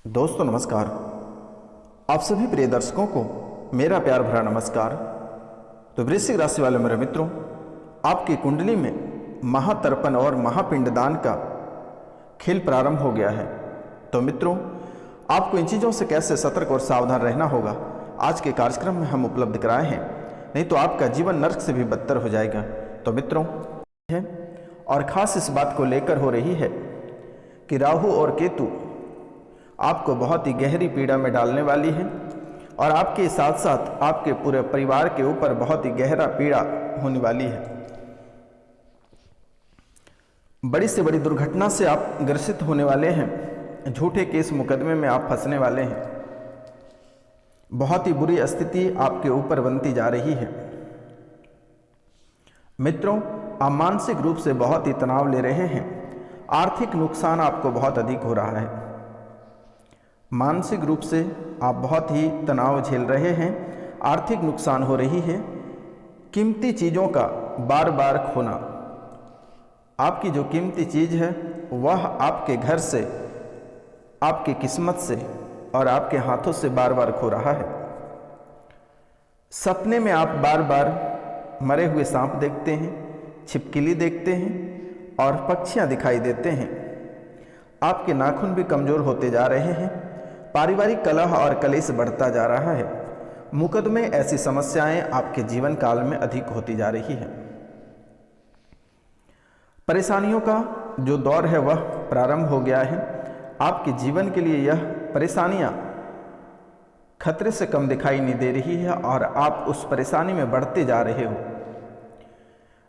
दोस्तों नमस्कार। आप सभी प्रिय दर्शकों को मेरा प्यार भरा नमस्कार। तो वृश्चिक राशि वाले मेरे मित्रों, आपकी कुंडली में महातर्पण और महापिंडदान का खेल प्रारंभ हो गया है। तो मित्रों, आपको इन चीज़ों से कैसे सतर्क और सावधान रहना होगा आज के कार्यक्रम में हम उपलब्ध कराए हैं, नहीं तो आपका जीवन नर्क से भी बदतर हो जाएगा। तो मित्रों है, और ख़ास इस बात को लेकर हो रही है कि राहु और केतु आपको बहुत ही गहरी पीड़ा में डालने वाली है और आपके साथ साथ आपके पूरे परिवार के ऊपर बहुत ही गहरा पीड़ा होने वाली है। बड़ी से बड़ी दुर्घटना से आप ग्रसित होने वाले हैं। झूठे केस मुकदमे में आप फंसने वाले हैं। बहुत ही बुरी स्थिति आपके ऊपर बनती जा रही है। मित्रों, आप मानसिक रूप से बहुत ही तनाव ले रहे हैं। आर्थिक नुकसान आपको बहुत अधिक हो रहा है। मानसिक रूप से आप बहुत ही तनाव झेल रहे हैं। आर्थिक नुकसान हो रही है। कीमती चीज़ों का बार बार खोना, आपकी जो कीमती चीज़ है वह आपके घर से, आपकी किस्मत से और आपके हाथों से बार बार खो रहा है। सपने में आप बार बार मरे हुए सांप देखते हैं, छिपकली देखते हैं और पक्षियां दिखाई देते हैं। आपके नाखून भी कमज़ोर होते जा रहे हैं। पारिवारिक कलह और कलेश बढ़ता जा रहा है। मुकदमे ऐसी समस्याएं आपके जीवन काल में अधिक होती जा रही है। परेशानियों का जो दौर है वह प्रारंभ हो गया है। आपके जीवन के लिए यह परेशानियां खतरे से कम दिखाई नहीं दे रही है और आप उस परेशानी में बढ़ते जा रहे हो।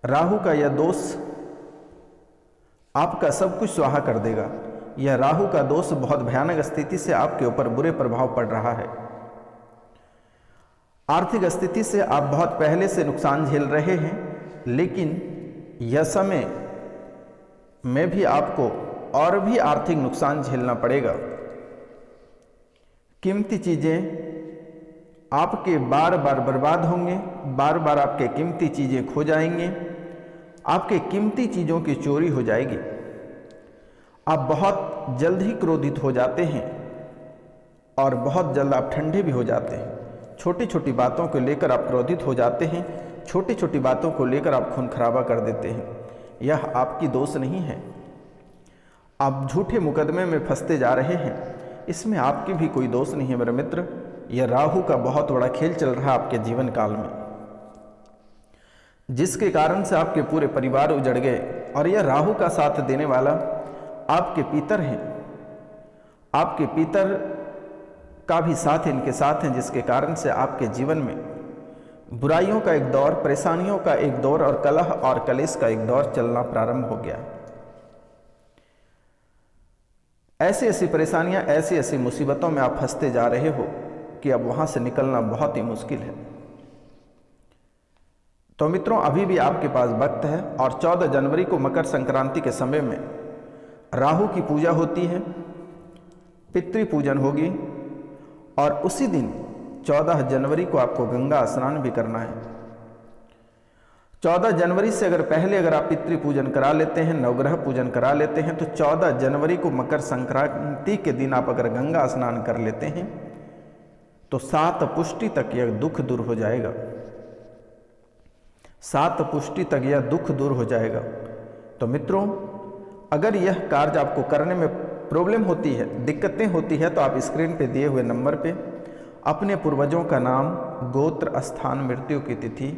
राहु का यह दोष आपका सब कुछ स्वाहा कर देगा। यह राहु का दोष बहुत भयानक स्थिति से आपके ऊपर बुरे प्रभाव पड़ रहा है। आर्थिक स्थिति से आप बहुत पहले से नुकसान झेल रहे हैं, लेकिन यह समय में भी आपको और भी आर्थिक नुकसान झेलना पड़ेगा। कीमती चीज़ें आपके बार बार बर्बाद होंगे। बार बार आपके कीमती चीज़ें खो जाएंगे। आपके कीमती चीज़ों की चोरी हो जाएगी। आप बहुत जल्द ही क्रोधित हो जाते हैं और बहुत जल्द आप ठंडे भी हो जाते हैं। छोटी छोटी बातों को लेकर आप क्रोधित हो जाते हैं। छोटी छोटी बातों को लेकर आप खून खराबा कर देते हैं। यह आपकी दोष नहीं है। आप झूठे मुकदमे में फंसते जा रहे हैं। इसमें आपकी भी कोई दोष नहीं है मेरे मित्र। यह राहु का बहुत बड़ा खेल चल रहा है आपके जीवन काल में, जिसके कारण से आपके पूरे परिवार उजड़ गए। और यह राहु का साथ देने वाला आपके पितर हैं। आपके पितर का भी साथ इनके साथ हैं, जिसके कारण से आपके जीवन में बुराइयों का एक दौर, परेशानियों का एक दौर और कलह और कलेश का एक दौर चलना प्रारंभ हो गया। ऐसी ऐसी परेशानियां, ऐसी ऐसी मुसीबतों में आप फंसते जा रहे हो कि अब वहां से निकलना बहुत ही मुश्किल है। तो मित्रों, अभी भी आपके पास वक्त है और 14 जनवरी को मकर संक्रांति के समय में राहु की पूजा होती है, पितृ पूजन होगी और उसी दिन 14 जनवरी को आपको गंगा स्नान भी करना है। 14 जनवरी से अगर आप पितृ पूजन करा लेते हैं, नवग्रह पूजन करा लेते हैं, तो 14 जनवरी को मकर संक्रांति के दिन आप अगर गंगा स्नान कर लेते हैं तो 7 पुष्टि तक यह दुख दूर हो जाएगा। 7 पुष्टि तक यह दुख दूर हो जाएगा। तो मित्रों, अगर यह कार्य आपको करने में प्रॉब्लम होती है, दिक्कतें होती है, तो आप स्क्रीन पे दिए हुए नंबर पे अपने पूर्वजों का नाम, गोत्र, स्थान, मृत्यु की तिथि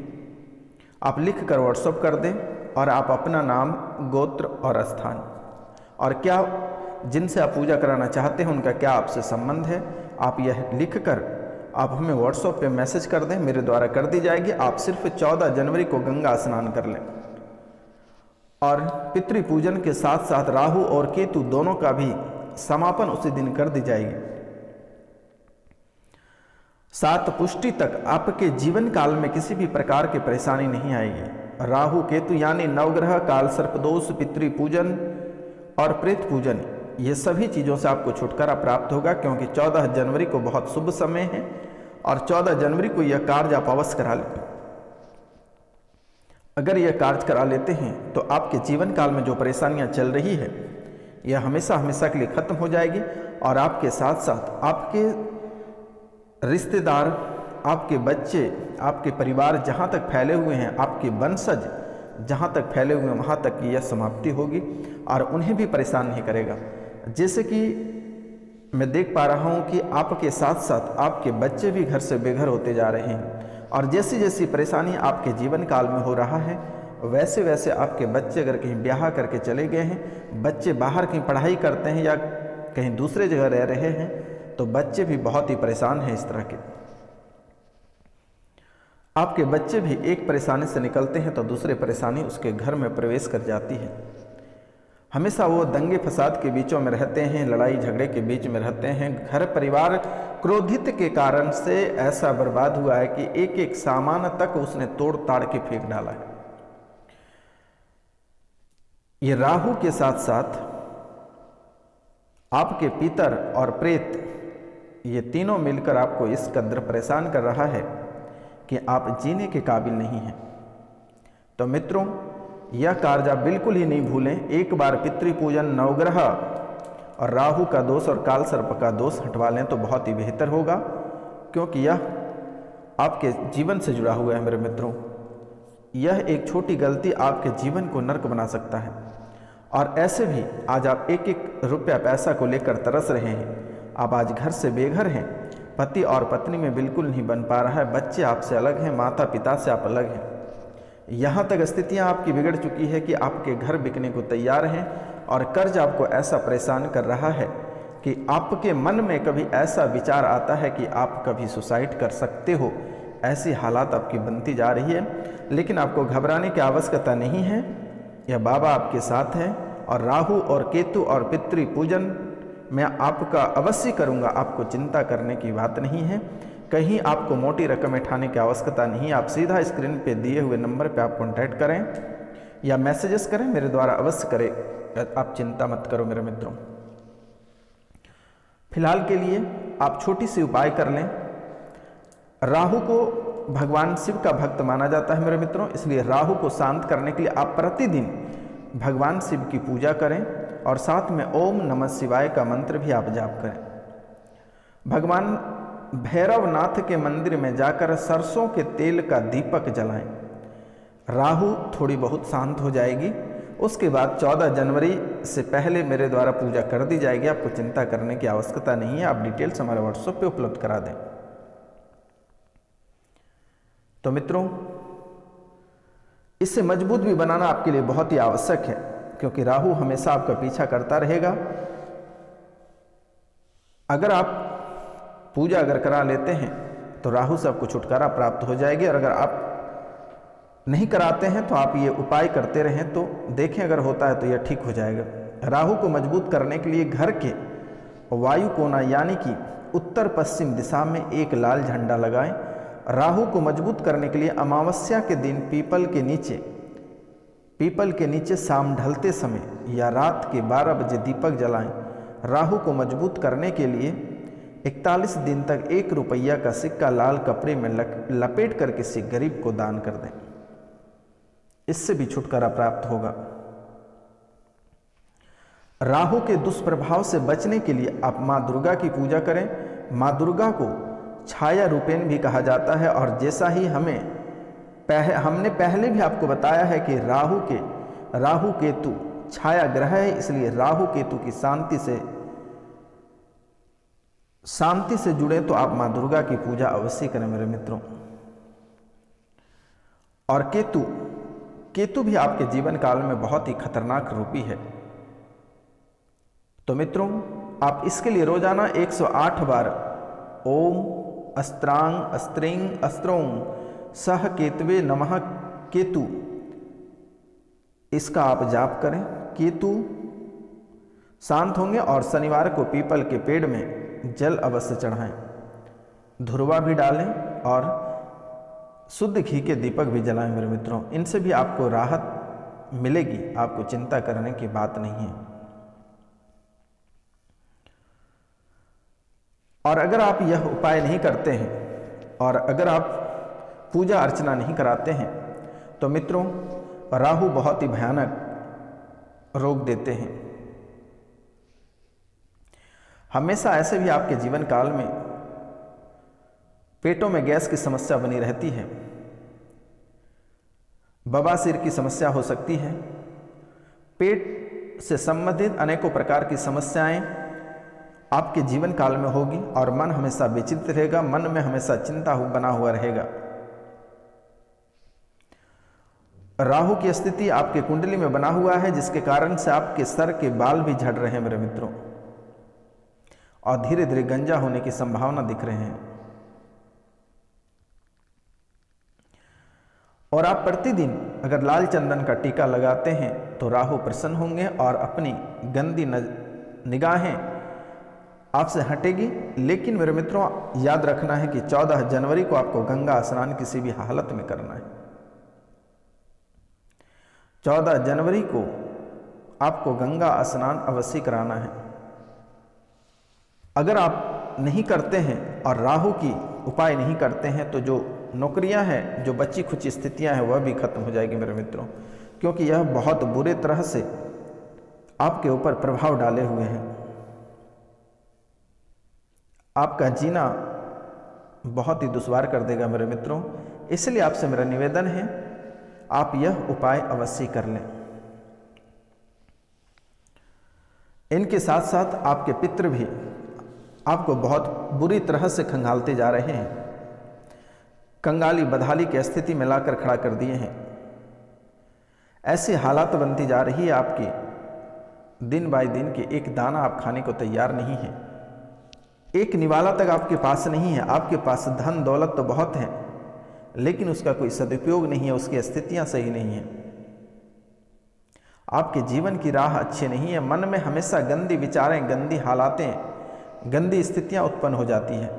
आप लिख कर व्हाट्सअप कर दें और आप अपना नाम, गोत्र और स्थान और क्या जिनसे आप पूजा कराना चाहते हैं उनका क्या आपसे संबंध है, आप यह लिख कर आप हमें व्हाट्सएप पे मैसेज कर दें, मेरे द्वारा कर दी जाएगी। आप सिर्फ 14 जनवरी को गंगा स्नान कर लें और पितृ पूजन के साथ साथ राहु और केतु दोनों का भी समापन उसी दिन कर दी जाएगी। 7 पुष्टि तक आपके जीवन काल में किसी भी प्रकार की परेशानी नहीं आएगी। राहु केतु यानी नवग्रह, काल सर्पदोष, पितृ पूजन और प्रेत पूजन, ये सभी चीज़ों से आपको छुटकारा प्राप्त होगा, क्योंकि 14 जनवरी को बहुत शुभ समय है और 14 जनवरी को यह कार्य आप अवश्य करा लें। अगर यह कार्य करा लेते हैं तो आपके जीवन काल में जो परेशानियां चल रही है यह हमेशा हमेशा के लिए खत्म हो जाएगी और आपके साथ साथ आपके रिश्तेदार, आपके बच्चे, आपके परिवार जहाँ तक फैले हुए हैं, आपके वंशज जहाँ तक फैले हुए हैं, वहाँ तक की यह समाप्ति होगी और उन्हें भी परेशान नहीं करेगा। जैसे कि मैं देख पा रहा हूँ कि आपके साथ साथ आपके बच्चे भी घर से बेघर होते जा रहे हैं और जैसी जैसी परेशानी आपके जीवन काल में हो रहा है, वैसे वैसे आपके बच्चे अगर कहीं ब्याह करके चले गए हैं, बच्चे बाहर कहीं पढ़ाई करते हैं या कहीं दूसरे जगह रह रहे हैं, तो बच्चे भी बहुत ही परेशान हैं इस तरह के। आपके बच्चे भी एक परेशानी से निकलते हैं तो दूसरी परेशानी उसके घर में प्रवेश कर जाती है। हमेशा वो दंगे फसाद के बीचों में रहते हैं, लड़ाई झगड़े के बीच में रहते हैं। घर परिवार क्रोधित के कारण से ऐसा बर्बाद हुआ है कि एक एक सामान तक उसने तोड़ ताड़ के फेंक डाला है। ये राहु के साथ साथ आपके पितर और प्रेत, ये तीनों मिलकर आपको इस कदर परेशान कर रहा है कि आप जीने के काबिल नहीं हैं। तो मित्रों, यह कार्य आप बिल्कुल ही नहीं भूलें। एक बार पितृपूजन, नवग्रह और राहु का दोष और काल सर्प का दोष हटवा लें तो बहुत ही बेहतर होगा, क्योंकि यह आपके जीवन से जुड़ा हुआ है मेरे मित्रों। यह एक छोटी गलती आपके जीवन को नर्क बना सकता है। और ऐसे भी आज आप एक एक रुपया पैसा को लेकर तरस रहे हैं। आप आज घर से बेघर हैं, पति और पत्नी में बिल्कुल नहीं बन पा रहा है, बच्चे आपसे अलग हैं, माता पिता से आप अलग हैं। यहाँ तक स्थितियाँ आपकी बिगड़ चुकी है कि आपके घर बिकने को तैयार हैं और कर्ज आपको ऐसा परेशान कर रहा है कि आपके मन में कभी ऐसा विचार आता है कि आप कभी सुसाइड कर सकते हो। ऐसी हालात आपकी बनती जा रही है, लेकिन आपको घबराने की आवश्यकता नहीं है। यह बाबा आपके साथ हैं और राहु और केतु और पितृ पूजन मैं आपका अवश्य करूंगा। आपको चिंता करने की बात नहीं है, कहीं आपको मोटी रकम उठाने की आवश्यकता नहीं है। आप सीधा स्क्रीन पे दिए हुए नंबर पे आप कॉन्टैक्ट करें या मैसेजेस करें, मेरे द्वारा अवश्य करें। आप चिंता मत करो मेरे मित्रों। फिलहाल के लिए आप छोटी सी उपाय कर लें। राहु को भगवान शिव का भक्त माना जाता है मेरे मित्रों, इसलिए राहु को शांत करने के लिए आप प्रतिदिन भगवान शिव की पूजा करें और साथ में ओम नमः शिवाय का मंत्र भी आप जाप करें। भगवान भैरवनाथ के मंदिर में जाकर सरसों के तेल का दीपक जलाएं। राहु थोड़ी बहुत शांत हो जाएगी। उसके बाद 14 जनवरी से पहले मेरे द्वारा पूजा कर दी जाएगी। आपको चिंता करने की आवश्यकता नहीं है। आप डिटेल्स हमारे व्हाट्सएप पे उपलब्ध करा दें। तो मित्रों, इससे मजबूत भी बनाना आपके लिए बहुत ही आवश्यक है, क्योंकि राहु हमेशा आपका पीछा करता रहेगा। अगर आप पूजा अगर करा लेते हैं तो राहु से आपको छुटकारा प्राप्त हो जाएगी, और अगर आप नहीं कराते हैं तो आप ये उपाय करते रहें तो देखें, अगर होता है तो यह ठीक हो जाएगा। राहु को मजबूत करने के लिए घर के वायु कोना यानी कि उत्तर पश्चिम दिशा में एक लाल झंडा लगाएं। राहु को मजबूत करने के लिए अमावस्या के दिन पीपल के नीचे शाम ढलते समय या रात के 12 बजे दीपक जलाएं। राहु को मजबूत करने के लिए 41 दिन तक 1 रुपया का सिक्का लाल कपड़े में लपेट कर किसी गरीब को दान कर दें। इससे भी छुटकारा प्राप्त होगा। राहु के दुष्प्रभाव से बचने के लिए आप माँ दुर्गा की पूजा करें। माँ दुर्गा को छाया रूपेण भी कहा जाता है, और जैसा ही हमने पहले भी आपको बताया है कि राहु केतु छाया ग्रह है, इसलिए राहु केतु की शांति से जुड़े तो आप माँ दुर्गा की पूजा अवश्य करें मेरे मित्रों। और केतु भी आपके जीवन काल में बहुत ही खतरनाक रूपी है। तो मित्रों, आप इसके लिए रोजाना 108 बार ओम अस्त्रांग अस्त्रिंग अस्त्रों सह केतवे नमः केतु, इसका आप जाप करें। केतु शांत होंगे। और शनिवार को पीपल के पेड़ में जल अवश्य चढ़ाएं, धुरवा भी डालें और शुद्ध घी के दीपक भी जलाएं मेरे मित्रों। इनसे भी आपको राहत मिलेगी, आपको चिंता करने की बात नहीं है। और अगर आप यह उपाय नहीं करते हैं और अगर आप पूजा अर्चना नहीं कराते हैं तो मित्रों, राहु बहुत ही भयानक रोग देते हैं। हमेशा ऐसे भी आपके जीवन काल में पेटों में गैस की समस्या बनी रहती है, बवासीर की समस्या हो सकती है, पेट से संबंधित अनेकों प्रकार की समस्याएं आपके जीवन काल में होगी और मन हमेशा विचलित रहेगा, मन में हमेशा चिंता बना हुआ रहेगा। राहु की स्थिति आपके कुंडली में बना हुआ है, जिसके कारण से आपके सर के बाल भी झड़ रहे हैं मेरे मित्रों, और धीरे धीरे गंजा होने की संभावना दिख रहे हैं। और आप प्रतिदिन अगर लाल चंदन का टीका लगाते हैं तो राहु प्रसन्न होंगे और अपनी गंदी निगाहें आपसे हटेगी। लेकिन मेरे मित्रों याद रखना है कि 14 जनवरी को आपको गंगा स्नान किसी भी हालत में करना है। 14 जनवरी को आपको गंगा स्नान अवश्य कराना है। अगर आप नहीं करते हैं और राहु की उपाय नहीं करते हैं तो जो नौकरियां हैं, जो बची खुची स्थितियां हैं, वह भी खत्म हो जाएगी मेरे मित्रों, क्योंकि यह बहुत बुरे तरह से आपके ऊपर प्रभाव डाले हुए हैं। आपका जीना बहुत ही दुश्वार कर देगा मेरे मित्रों। इसलिए आपसे मेरा निवेदन है, आप यह उपाय अवश्य कर लें। इनके साथ साथ आपके पितृ भी आपको बहुत बुरी तरह से खंगालते जा रहे हैं, कंगाली बदहाली की स्थिति में लाकर खड़ा कर दिए हैं। ऐसी हालात बनती जा रही है आपकी, दिन बाय दिन के एक दाना आप खाने को तैयार नहीं है, एक निवाला तक आपके पास नहीं है। आपके पास धन दौलत तो बहुत है, लेकिन उसका कोई सदुपयोग नहीं है, उसकी स्थितियां सही नहीं है। आपके जीवन की राह अच्छी नहीं है, मन में हमेशा गंदी विचारें, गंदी हालातें, गंदी स्थितियां उत्पन्न हो जाती हैं।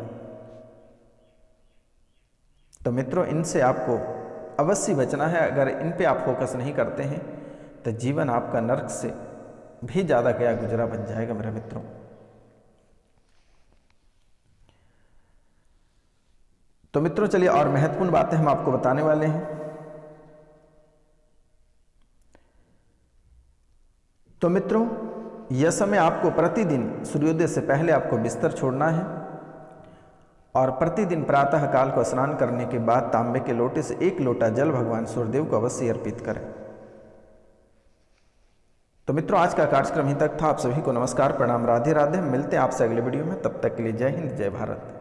तो मित्रों इनसे आपको अवश्य बचना है। अगर इन पे आप फोकस नहीं करते हैं तो जीवन आपका नरक से भी ज़्यादा गया गुजरा बन जाएगा मेरे मित्रों। तो मित्रों चलिए और महत्वपूर्ण बातें हम आपको बताने वाले हैं। तो मित्रों यह समय आपको प्रतिदिन सूर्योदय से पहले आपको बिस्तर छोड़ना है और प्रतिदिन प्रातः काल को स्नान करने के बाद तांबे के लोटे से 1 लोटा जल भगवान सूर्यदेव को अवश्य अर्पित करें। तो मित्रों आज का कार्यक्रम ही तक था। आप सभी को नमस्कार, प्रणाम, राधे राधे। मिलते हैं आपसे अगले वीडियो में, तब तक के लिए जय हिंद, जय भारत।